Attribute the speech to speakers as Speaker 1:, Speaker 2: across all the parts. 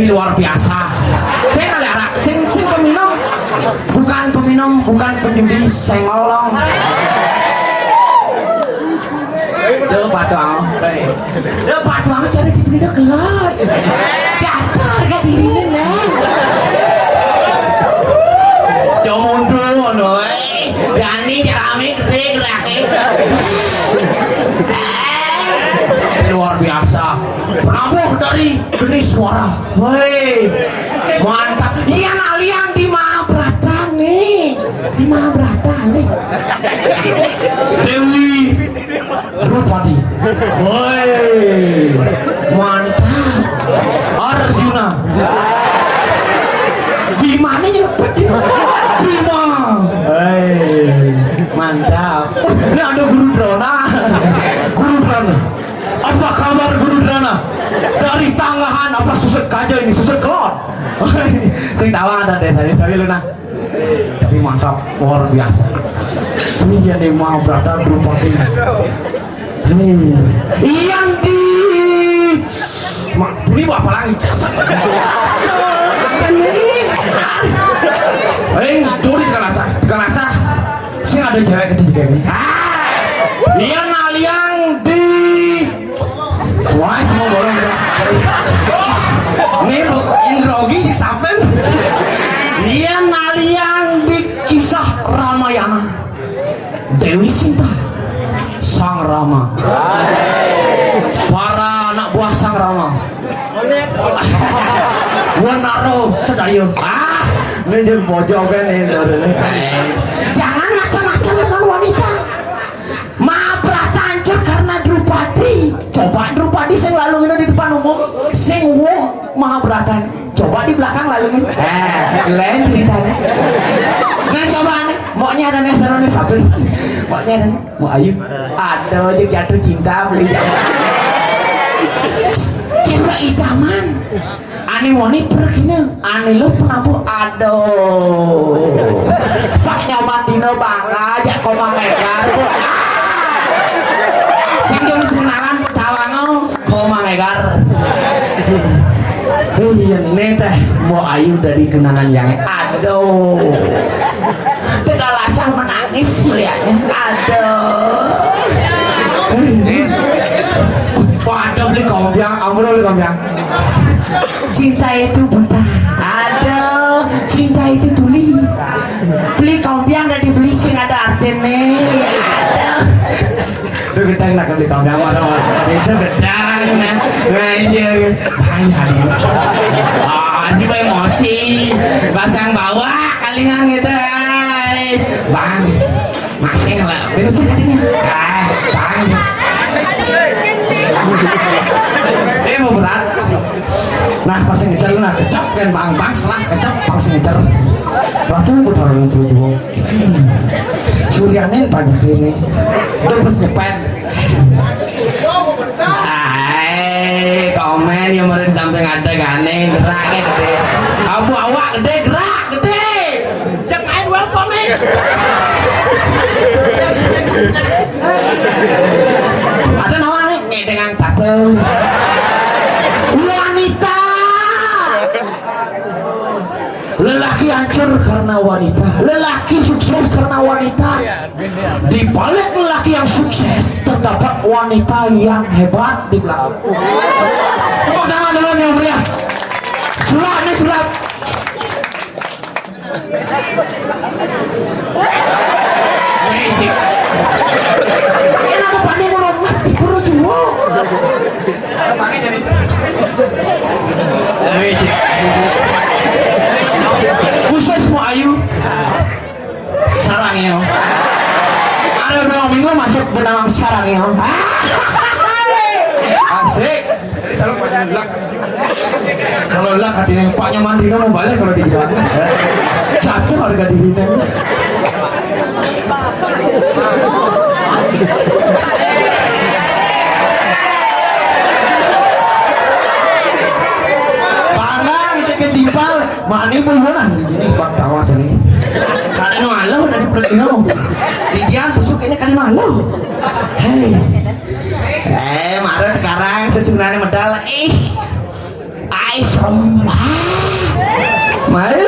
Speaker 1: Ini luar biasa. Saya kali anak sing peminum, bukan penjudi, saya ngolong. Dia patuang, cari di pindah gelap. Jatuh harga diri nih. Jangan mundur, berani rame gede geraknya. Luar biasa. Penabuh dari geni suara. Woi, mantap. Iya naliang di Mahabharata nih, di Mahabharata nih. Dewi Drupadi. Woi, mantap. Arjuna. Bima nih nyepet. Bima. Hei, mantap. Ini ada Guru Drona. Guru Drona. Apa kabar Guru Drona? Dari Tangahan apa susut kaja ini, susut kelot. Sing tawa ada deh saya Luna. Tapi mantap, luar biasa. Ini jadi Mahabharata Drupadi. Yang di ini apa lagi? Tulis kelasa. Sih ada cewek ketiga ini. Dia naliang di. Wah, mau borong. Ini yang grogi sampai. Dia naliang di kisah Ramayana. Dewi Sinta, Sang Rama. Para anak buah Sang Rama. Wanaro Sedayo. Ini jadi pojokan ini. Jangan macam-macam dengan wanita. Mahabharata hancur karena Drupadi. Coba Drupadi sing lalu ini di depan umum, sing Mahabharata. Coba di belakang lalu ini. Lain ceritanya. Nah coba nih, maunya ada nih sana nih sabar. Maunya ada nih, mau Ayu. Aduh, jatuh cinta beli. Cewek idaman. Ani woni pergina, ani lo penabuh. Aduh, Pak nyoba dino bangga aja kau mangegar. Singgung sekenalan tawango kau mangegar. Iya nih teh mau Ayu dari kenangan yang aduh. Tegalasah menangis melihatnya. Aduh. Waduh beli kompiang, beli kompiang. Cinta itu buta. Aduh, cinta itu tuli. Beli kompiang dan dibeli sing ada artinya. Aduh. Itu gedang nak beli kompiang mana? Itu gedang nah. Ngajir. Banyak. Ini mau emosi. Pasang bawah kalingan gitu. Bang. Masih nggak? Bisa katanya. Bang. Ini mau berat. Nah pas ngejar lu nah kecap kan bang selah kecap pas ngejar. Waktu putar yang tujuh. Suryanin banyak ini. Udah pas nyepet. Komen yang mau di samping ada gane gerak gede. Abu awak gede gerak gede. Jangan main well komen. Ada nama nih dengan tato. Wanita. Lelaki hancur karena wanita. Lelaki sukses karena wanita. Di balik lelaki yang sukses terdapat wanita yang hebat di belakang. Tepuk tangan dulu yang meriah. Sulap nih sulap. Kenapa pandai ngomong mas di perut juga? Pakai jadi. Khusus mau Ayu. Sarangnya. Ada berapa minggu masuk benang sarangnya. Asik. Jadi selalu banyak belak. Kalau lah hatinya paknya mandi mau balik kalau tidak. Jatuh harga dirinya. Panang deket dipal, mani pun mana? Begini bang tawa sini. Kadang malu dari perutnya. Didian tusuknya kadang malu. Hei, marah sekarang sebenarnya medal. Somba. Malu.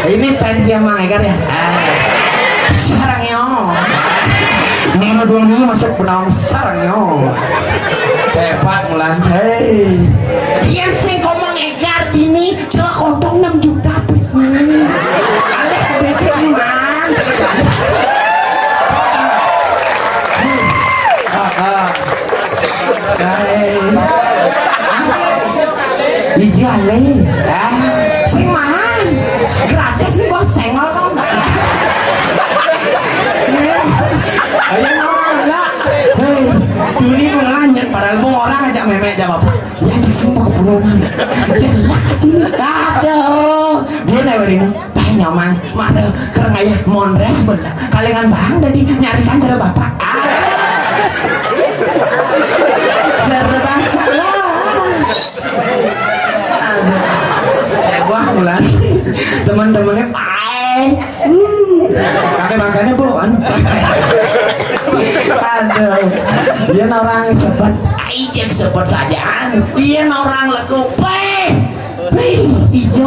Speaker 1: Ini pensi yang mangekan ya. Sarangnya. Mana dua ini masuk penang sarangnya. Hebat mulan. Hei. Yang saya ngomong egar ini celah kontong 6 juta pesnya. Aleh bebek man. Iya le, sing man, gratis nih bos, sengol kan? Ayo orang lah, Duni menganjat padahal mau orang ajak memek jawab, ya disini kepurunan, aduh, dia nawarin, bah nyaman, mana kereng ayah monres belah, kalengan bang tadi nyarikan cara bapak, serba salah. Wah mulan teman-temannya pakai makannya bukan aduh dia orang sebut ijen sebut saja dia orang lekuk ijo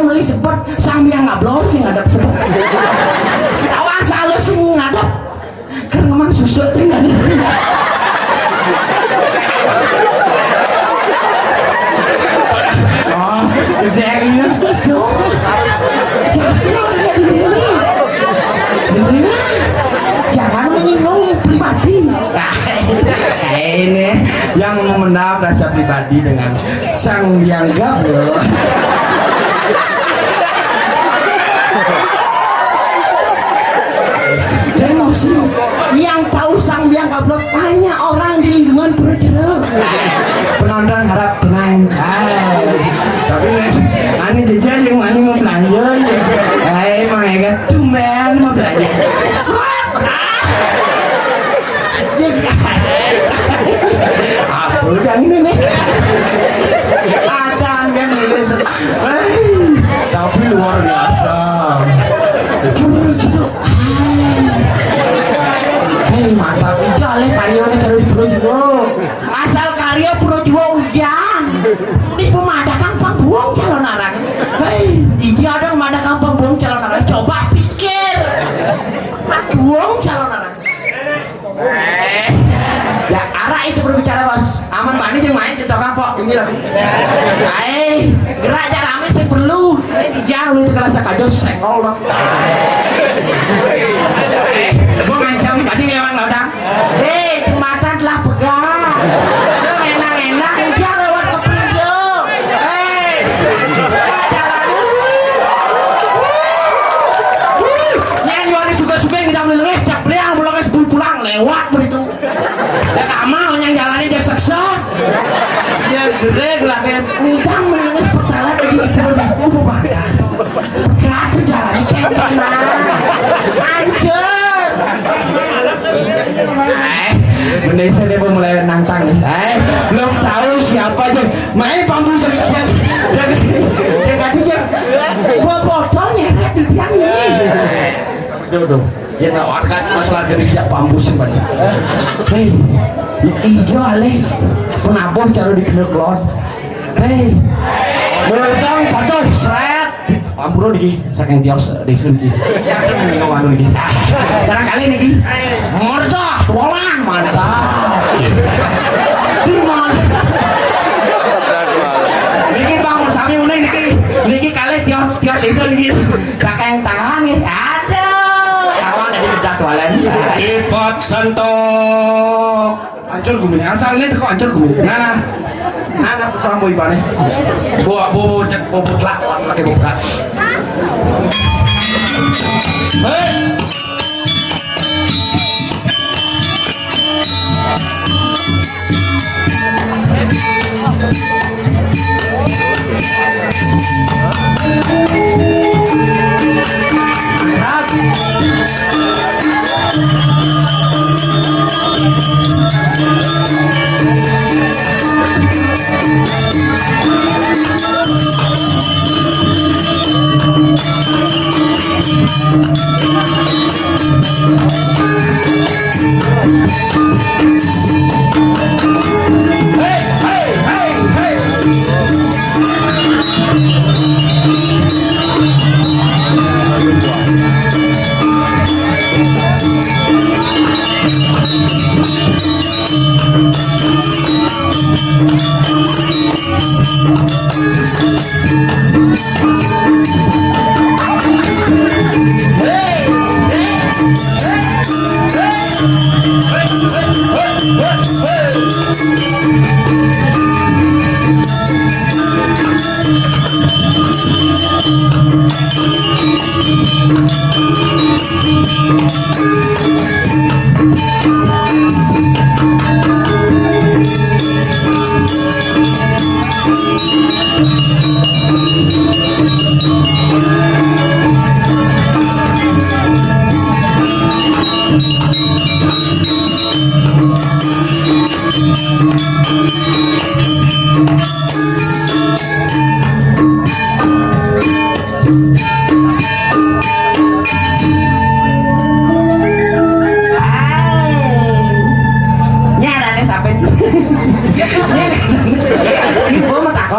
Speaker 1: mali sebut sambil ngablor sih ngadap sebut awas halus sih ngadap kan memang susu tinggal Dagingnya, jangan menyinggung pribadi. Ini yang memendam rasa pribadi dengan sang yang gablok. Emosi yang tahu sang biang gablok hanya orang di lingkungan Purwokerto. Penonton harap tenang. Tapi ani jajan yang ani mau belanja. Emang ya kan tumben mau belanja. Apa yang ini nih? Ada kan ini. Tapi luar biasa. Hei mantap itu alih karya ini cari di Purwokerto. Asal karya Purwokerto hujan. Ini pemada kampung buang calon arang. Hei, iya ada pemada kampung buang calon arang. Coba pikir, buang calon arang. Ya arah itu berbicara bos. Aman bani yang main cerita kampung ini lah. Hei, gerak jarame sih perlu. Jangan lu itu kelas kajau senggol bang. Gua ngancam tadi lewat ladang. Hei, jembatan telah pegang. Enak-enak dia lewat ke Prijo. Hei, yang jualnya suka-suka yang tidak boleh nges, cak beliang belum nges pulang lewat begitu. Ya gak mau yang jalannya dia seksa. Dia gede gelaknya. Nidang menengis pertala dari sepuluh ribu bahkan. Gak sejarahnya kayak gimana. Hancur. Indonesia dia mulai nantang nih. Belum tahu siapa aja. Main bambu jadi gua botol nyeret di biang nih. Duh. Ya tahu kan masalah gereja bambu sebenarnya. Hei, ijo aleh. Penabuh cara dikenal klon. Hei, belang botol seret. Ampun nih, saking tios desun ki. Yang ngomong nih. Sarang kali nih ki. Murdah, tualan mantap. Di mana? Niki bangun sami uneng niki kali tios desun ki. Saking tangan nih. Aduh, kawan dari bedak tualan. Ipot sentok. Hancur gumine. Asalnya kok hancur gumine. Nah. Anak sama ibane. Bawa cek bobot lah, pakai buka. Hei.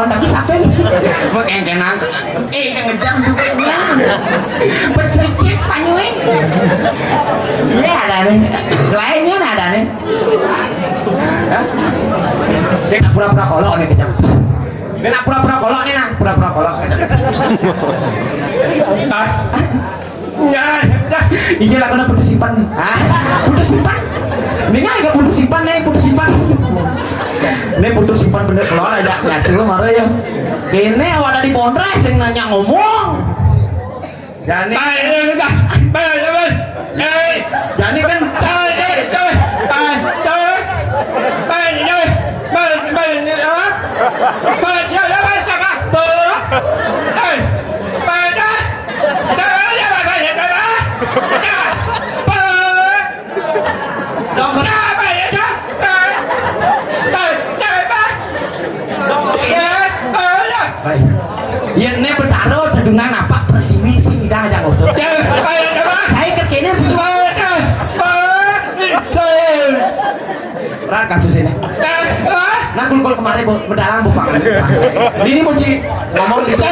Speaker 1: tapi sampai mau kenang yang ngejam juga pencet panyuing ya ada nih lainnya ada nih saya nak pura-pura kolok nih kejam saya nak pura-pura kolok nih pura-pura kolok iya lah kena putus simpan nih putus simpan ini nggak putus simpan nih putus simpan ini putus simpan bener kalau ada nyatir lo marah ya ini awal dari Bondres yang nanya ngomong jadi jadi kan Yang ini bertaruh dengan apa ini sih dah jangan utuh. Saya kekini berat kasus ini. Nah kalau kemarin berdalang bukan. Ini mau ngomong gitu.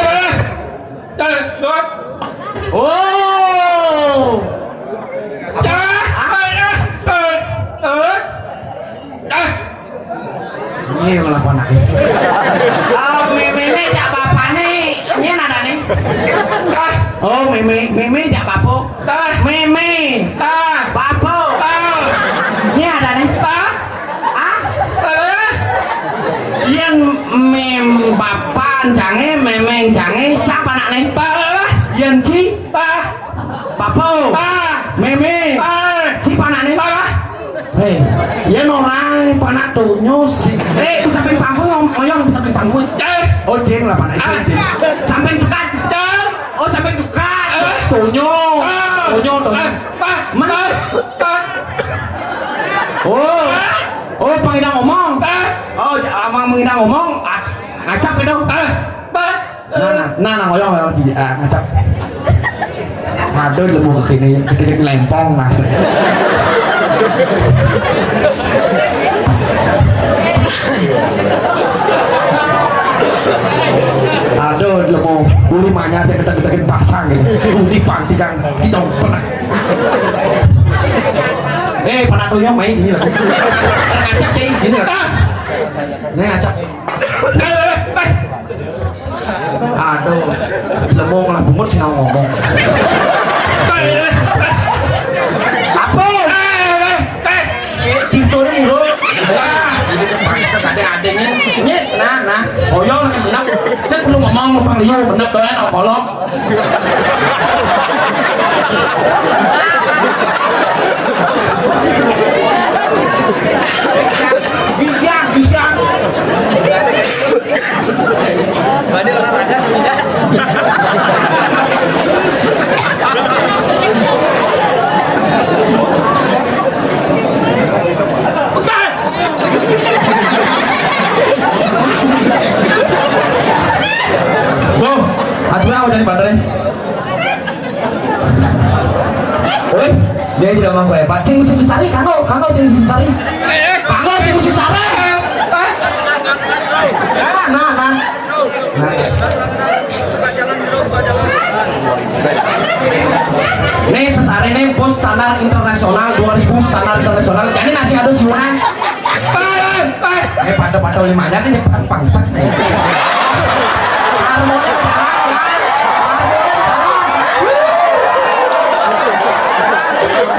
Speaker 1: Oh. Ini melakukan aku. Meme jak bapaknya, ini nada nih. Oh meme jak bapo. Meme, bapo. Ini ada nih. Yang mem bapak jange, meme jange, siapa nak nih? Yang ci, bapo. Meme, siapa nak nih? Hei, ya orang panak tuh nyus. Sampai panggung ngoyong sampai panggung. Oh jeng lah panak itu. Sampai dekat. Oh sampai dekat. Tunyo. Mana? Oh pangidang ngomong. Oh amang mengidang ngomong. Ngacap itu. Nah ngoyong ngacap. Aduh lemu kekini ketika lempong mas. Aduh lemu bulu manya deket-deket pasang gitu di panti kan kita pernah pernah tuh yang main ini lah ngacak cing gini lah ini ngacak aduh lemu lah bumut sih ngomong apa itu nih bro ada-adanya nyet nah oyong lagi benak saya belum ngomong bang liu benak doyan kolok bisa bade olahraga semoga aduh aku jadi bandar oi dia tidak mampu hebat sing mesti sesari kanggo sing mesti sesari kanggo sing mesti sesari nah nih sesari nih pos standar internasional 2000 standar internasional jadi nasi ada siuran pada 5 nya nih pangsak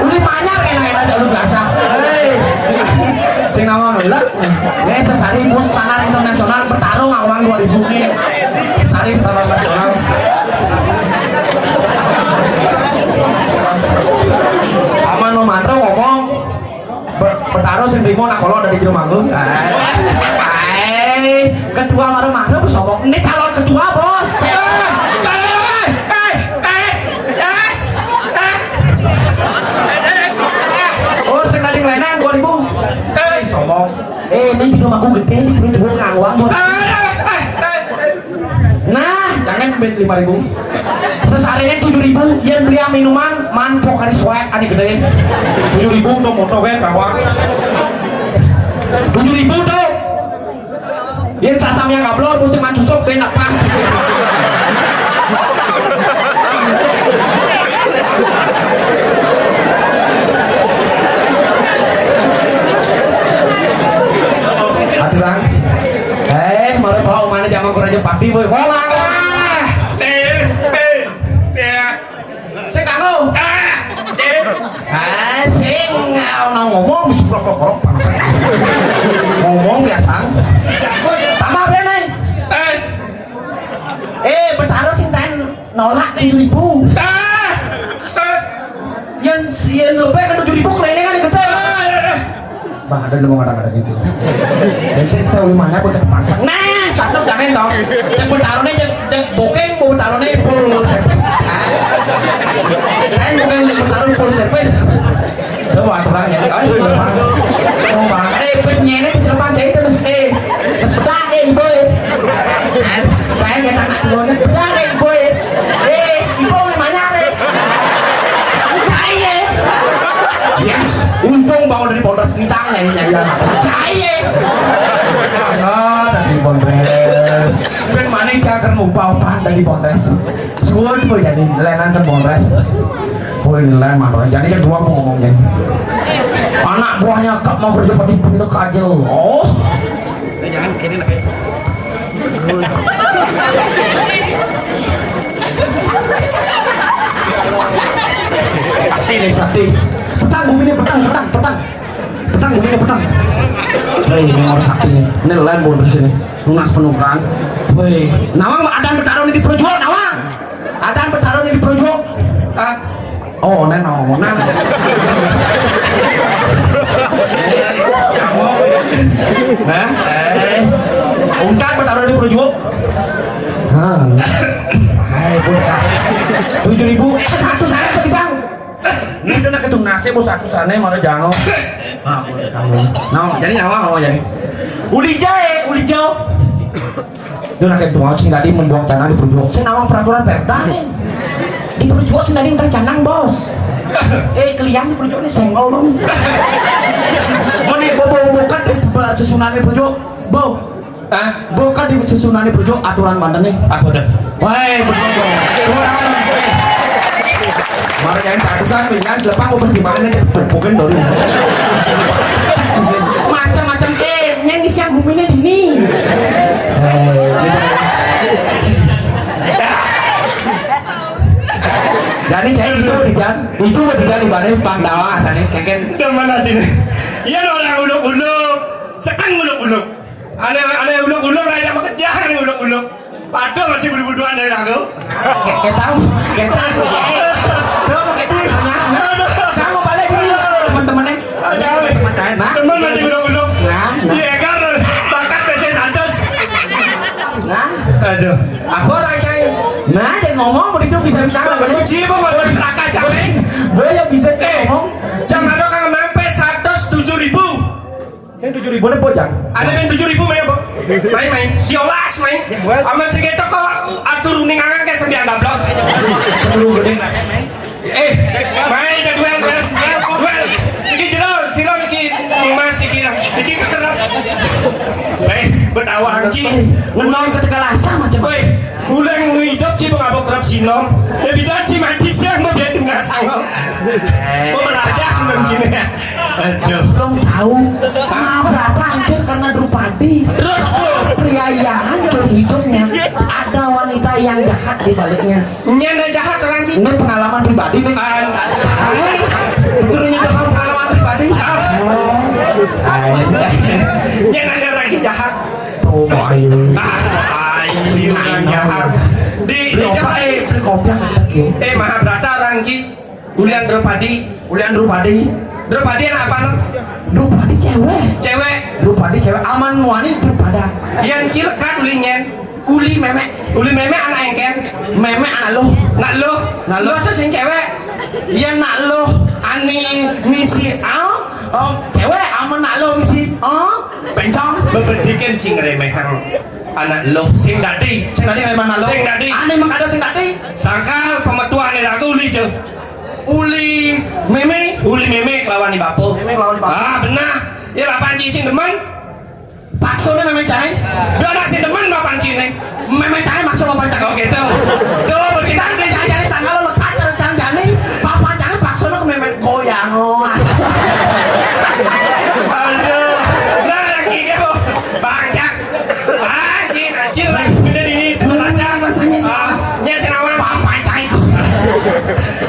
Speaker 1: uli banyak enak-enak jalur biasa sing ngawang lek nih sesari bus standar internasional bertarung ngawang 2000 nih sesari standar nasional aman no mantra ngomong bertaruh sing rimo nak kolok dari Kidul Manggung Kedua marah-marah sombong. Ini calon kedua bos. Oh sekali ngelenang 2000. Sombong. Ini di rumahku gede di perut gue ngawang bos. Nah jangan bet 5000. Sesarinya 7.000 yang beli minuman manpok hari swag ane gede 7.000 tuh motor kan kawang 7.000 tuh yang sasam yang gablor mesti mancucok ben apa aturan malah bawa mana jaman kuraja pati boy holang sing ngomong bisa prok-prok ngomong biasa tambah apa nih bertaruh sing tan nolak 7.000 yang lebih kan 7.000 kelainnya kan gede bang ada ngomong ada gitu dan saya tahu mana buat terpangkang nah cakep jangan dong yang bertaruhnya yang bokeng mau taruhnya full service kan bukan bertaruh full service udah mau aturan jadi ayo bang mau bang pas nyene kecelepang jadi terus pas pedang ibu pengen kita anak dulu pedang ibu ibu dimana cahaya yes untung bangun dari Polres Bintang nyanyi cahaya dari Polres ben mana dia akan upah dari Polres semua itu jadi lenan ke Polres lain mana jadi kan dua mau ngomongnya anak buahnya kak mau kerja di pondok aja oh jangan kini lagi sakti nih sakti petang buminya petang buminya petang ini harus sakti nih ini lain buat di sini lunas penumpang woi nawang ada bertaruh di Projo nawang ada bertaruh di Projo oh neno nang ungkat bertaruh di Projo hai buka 7.000 satu sana ketigang ini udah nak ketung nasi bos satu sana mana jangan boleh kamu nah jadi nyawa mau jadi uli jauh itu nak ketung sing tadi membuang canang di Projo sing nawang peraturan perda di Projo sing tadi ntar canang bos kalian di Projo ini senggol dong mana bukan di susunan di Projo bukan di susunan di Projo aturan mana nih apa dah wah betul mari jangan takusan dengan lepas mau pergi mana nih bukan dulu macam-macam nyanyi siang buminya dini jadi saya itu di mana Pandawa sana kengken
Speaker 2: teman hati iya orang uluk-uluk sekarang uluk-uluk aneh uluk-uluk aja makan nih uluk-uluk padahal masih bulu-buluan dari aku
Speaker 1: tahu kamu balik dulu teman-temannya
Speaker 2: teman masih uluk-uluk iya kan bakat PC Santos aduh apa orang cai
Speaker 1: nah jangan ngomong begitu bisa-bisa
Speaker 2: uji apa mau neraka cai
Speaker 1: boleh bisa ngomong
Speaker 2: jam ada kan sampai 107.000
Speaker 1: saya 7.000 nih bojang
Speaker 2: ada yang 7.000 main diolas main aman segitu kok atur uning angan kayak sembilan dablok
Speaker 1: perlu gede
Speaker 2: main ada duel ini jero silo ini mas ini kekerap bertawa anjing
Speaker 1: ngenong ketika lasa macam
Speaker 2: ulang hidup sih mengabok kerap sino lebih dari mati siang mau dia tengah sanggup mau merajak begini aduh
Speaker 1: belum tahu berapa hancur karena Drupadi
Speaker 2: terus
Speaker 1: pria yang hancur hidupnya ada wanita yang jahat di baliknya
Speaker 2: nyanda jahat orang sih
Speaker 1: ini pengalaman pribadi nih turunnya kamu pengalaman pribadi
Speaker 2: nyanda lagi jahat
Speaker 1: tuh ayo
Speaker 2: orang jahat di
Speaker 1: kopi
Speaker 2: Mahabharata orang sih Ulian Drupadi
Speaker 1: Drupadi
Speaker 2: yang apa no?
Speaker 1: Drupadi cewek Berupa dia cewek aman muani berbada.
Speaker 2: Yang cilekat ulinyen.
Speaker 1: Uli memek.
Speaker 2: Uli meme anak engken.
Speaker 1: Memek anak lo.
Speaker 2: Nak lo.
Speaker 1: Nak lo.
Speaker 2: Lo tuh sing cewek.
Speaker 1: Yang nak lo ani misi cewek aman nak lo misi pencong.
Speaker 2: Beberdikan cing remehang. Anak lo sing dadi.
Speaker 1: Sing tadi ngalih mana lo?
Speaker 2: Sing tadi.
Speaker 1: Ane mak ada sing tadi.
Speaker 2: Sangkal pemetuan ni aku uli je.
Speaker 1: Uli meme.
Speaker 2: Uli meme kelawan ni bapo.
Speaker 1: Meme kelawan ni bapo.
Speaker 2: Ah benar. Ya bapak anci sing demen.
Speaker 1: Paksone meme cai.
Speaker 2: Dia nak sing demen bapak anci ni.
Speaker 1: Meme cai maksud apa cai?
Speaker 2: Oh gitu. Tuh mesti
Speaker 1: Kita
Speaker 2: nanti.
Speaker 1: jadi sangkal lo lekat cara canggane. Papa cai paksone ke meme goyang.
Speaker 2: Aduh. Nah lagi ke bu. Bangcak. Anjing lah. Beda ini. Rasa.
Speaker 1: Rasanya sih.
Speaker 2: Nya senawan.
Speaker 1: Papa cai.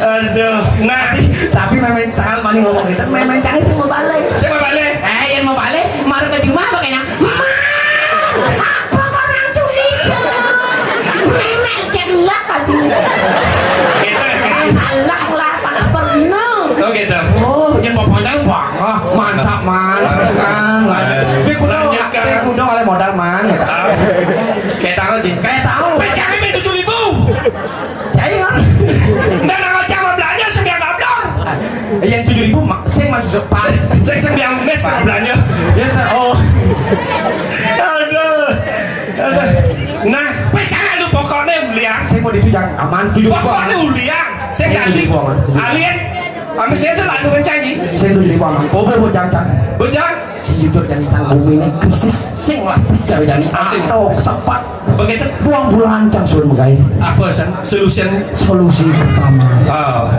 Speaker 2: Aduh. Nah.
Speaker 1: Tapi meme cai mani ngomong gitu. Meme cai sih mau balik.
Speaker 2: Saya mau balik.
Speaker 1: Yang mau balik, maru ke rumah pakainya. Apa orang curiga? Memek celak tadi.
Speaker 2: Gitu.
Speaker 1: Salah lah, pada pergi no.
Speaker 2: Oh gitu.
Speaker 1: Oh, yang bapaknya bangga, mantap man, senang. Tapi kudu oleh modal man.
Speaker 2: Kayak tahu sih.
Speaker 1: Kayak tahu.
Speaker 2: Wes jangan main 7.000.
Speaker 1: Jadi kan?
Speaker 2: Dan nama jam belanja 9
Speaker 1: Yang 7.000 sing masuk pas.
Speaker 2: Saya yang mes belanja.
Speaker 1: Ya oh.
Speaker 2: Aduh. Nah, wes jangan lu pokoknya uliang.
Speaker 1: Saya mau ditujang aman 7.000.
Speaker 2: Pokoknya uliang. Saya ganti. Alien. Kami saya tuh lalu mencanji.
Speaker 1: Saya 7.000 aman. Bobo bojang-jang.
Speaker 2: Bujang.
Speaker 1: Si jujur jadi tanggung ini krisis sing lapis dari jadi atau cepat
Speaker 2: Begitu.
Speaker 1: buang bulan cang suruh megai
Speaker 2: Apa sen? Solution.
Speaker 1: solusi pertama
Speaker 2: Oh.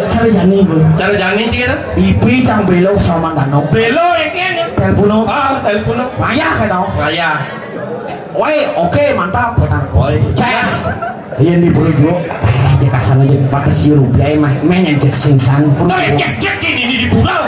Speaker 1: cara jani bu
Speaker 2: Cara jalan sih kita.
Speaker 1: ipi cang belok sama danau
Speaker 2: Belo yang kian ya.
Speaker 1: telepono
Speaker 2: Telepon.
Speaker 1: maya kayak tau
Speaker 2: Raya.
Speaker 1: woi oke mantap benar
Speaker 2: Woi.
Speaker 1: cek yang di Projo jika sana aja pakai sirup ya mah menyen cek singsan
Speaker 2: Tuh es kes ini di pulau.